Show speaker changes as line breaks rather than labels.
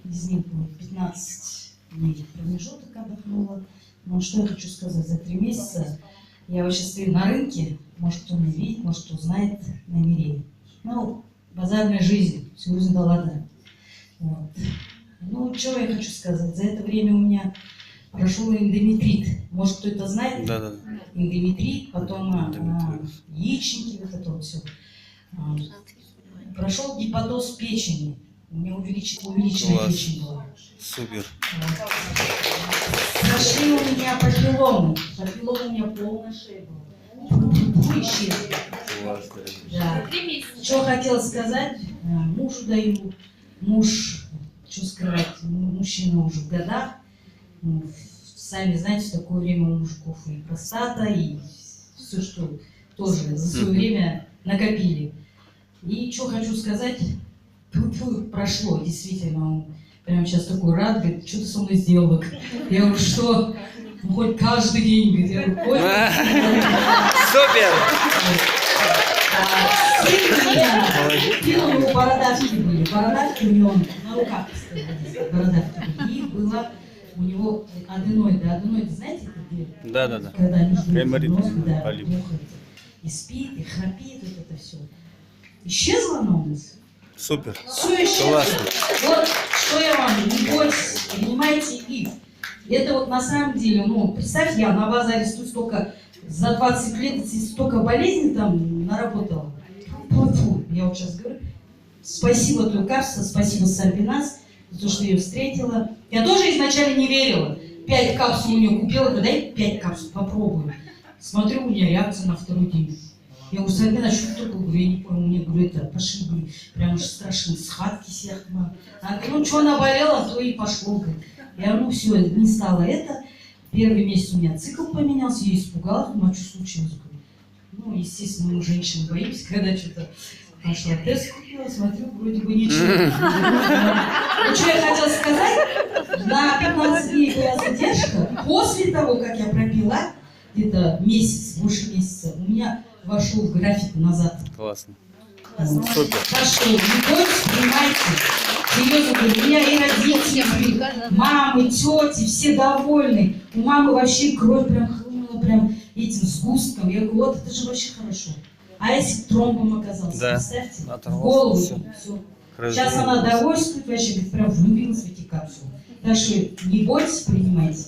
Из них было 15 дней промежуток отдохнула. Но что я хочу сказать, за 3 месяца я вот сейчас стою на рынке, может кто меня видит, может кто знает, на Мире. Ну, базарная жизнь, всю жизнь дала. Вот. Ну, что я хочу сказать, за это время у меня прошел эндометрит. Может кто это знает?
Да.
Эндометрит, потом яичники, вот это вот все. Прошел гепатоз печени. У меня увеличенная печень была.
Супер.
Прошли у меня папилломы. Папилломы у меня полная шея была. Исчезли. Да. Что хотела сказать? Мужу даю. Муж, что скрывать, мужчина уже в годах. Сами знаете, в такое время у мужиков и простата, и все, что тоже за свое время накопили. И что хочу сказать, прошло, действительно, он прям сейчас такой рад, говорит, что ты со мной сделал? Я говорю, что? Ну, хоть каждый день, говорит, я говорю, понял?
Супер!
Сын у него бородавки были, бородавки у него на руках, бородавки были, и было у него аденоиды. Аденоиды, знаете, это где?
Да.
Когда они ждут, да,
полип.
и спит, и храпит, вот это все. Исчезло оно у нас?
Супер.
Все исчезло.
Классно.
Вот что я вам, не бойтесь, принимайте их. Это вот на самом деле, ну, представьте, я на базаре стою столько, за 20 лет столько болезней там наработала. Фу-фу. Я вот сейчас говорю, спасибо твоему лекарству, спасибо Сальбинас, за то, что я ее встретила. Я тоже изначально не верила. 5 капсул у нее купила, дай 5 капсул, попробую. Смотрю, у меня реакция на второй день. Я говорю, Сальбина, что такое? Говорю, я не понял, мне, говорю, это пошли, говорю, прям уж страшные схватки всех. Она говорит, ну, что наболело, то и пошло. Говорит. Я говорю, ну, все, не стало это. Первый месяц у меня цикл поменялся, я испугалась, думаю, а что случилось? Ну, естественно, мы, женщины, боимся, когда что-то пошла. Тест купила, смотрю, вроде бы ничего. Ну, что я хотела сказать, на 15 дней была задержка. После того, как я пропила, где-то месяц, больше месяца, у меня вошел в график назад.
Классно.
Супер. Так что, не бойтесь, принимайте. Серьезно говорю, у меня и родители, мамы, тети, все довольны. У мамы вообще кровь прям хлынула прям этим сгустком. Я говорю, вот это же вообще хорошо. А если тромбом оказался,
да.
представьте,
оторвался,
в голову
все.
Сейчас она довольствует, вообще говорит, прям влюбилась в эти капсулы. Так что не бойтесь, принимайте.